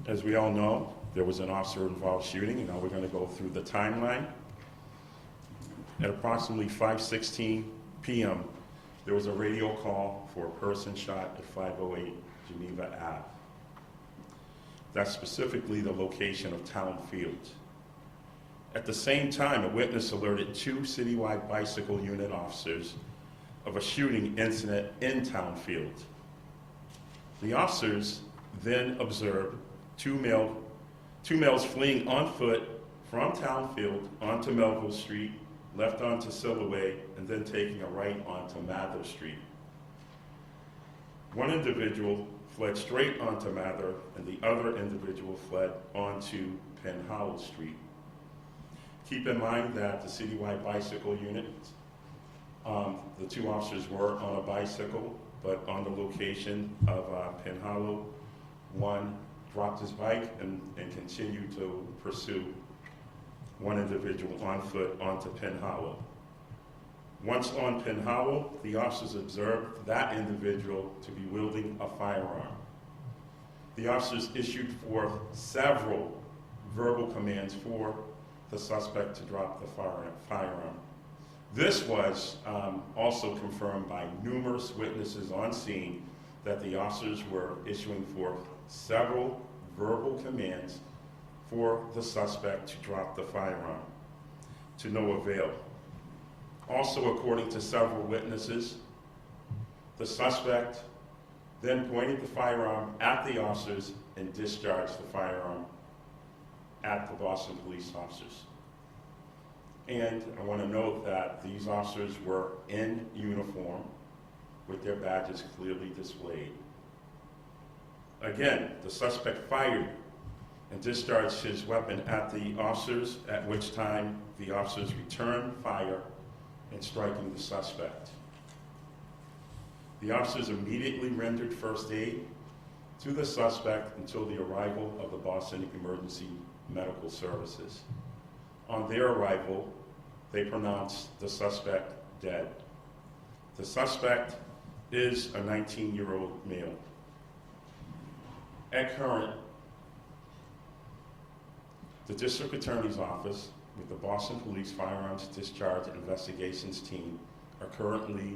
As we all know, there was an officer-involved shooting, and now we're going to go through the timeline. At approximately 5:16 p.m., there was a radio call for a person shot at 508 Geneva Ave. That's specifically the location of Town Field. At the same time, a witness alerted two citywide bicycle unit officers of a shooting incident in Town Field. The officers then observed two males fleeing on foot from Town Field onto Melville Street, left onto Silverway, and then taking a right onto Mather Street. One individual fled straight onto Mather, and the other individual fled onto Penn Hollow Street. Keep in mind that the citywide bicycle unit, the two officers were on a bicycle, but on the location of Penn Hollow, one dropped his bike and continued to pursue one individual on foot onto Penn Hollow. Once on Penn Hollow, the officers observed that individual to be wielding a firearm. The officers issued forth several verbal commands for the suspect to drop the firearm. This was also confirmed by numerous witnesses on scene that the officers were issuing forth several verbal commands for the suspect to drop the firearm, to no avail. Also, according to several witnesses, the suspect then pointed the firearm at the officers and discharged the firearm at the Boston police officers. And I want to note that these officers were in uniform with their badges clearly displayed. Again, the suspect fired and discharged his weapon at the officers, at which time the officers returned fire and striking the suspect. The officers immediately rendered first aid to the suspect until the arrival of the Boston Emergency Medical Services. On their arrival, they pronounced the suspect dead. The suspect is a 19-year-old male. At current, the District Attorney's Office with the Boston Police Firearms Discharge Investigations team are currently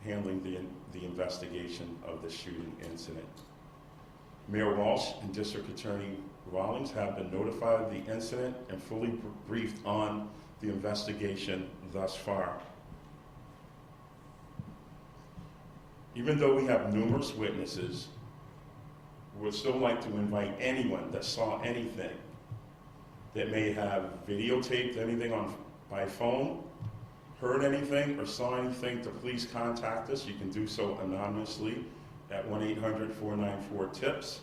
handling the investigation of the shooting incident. Mayor Walsh and District Attorney Rawlings have been notified of the incident and fully briefed on the investigation thus far. Even though we have numerous witnesses, we would still like to invite anyone that saw anything, that may have videotaped anything by phone, heard anything, or saw anything, to please contact us. You can do so anonymously at 1-800-494-TIPS.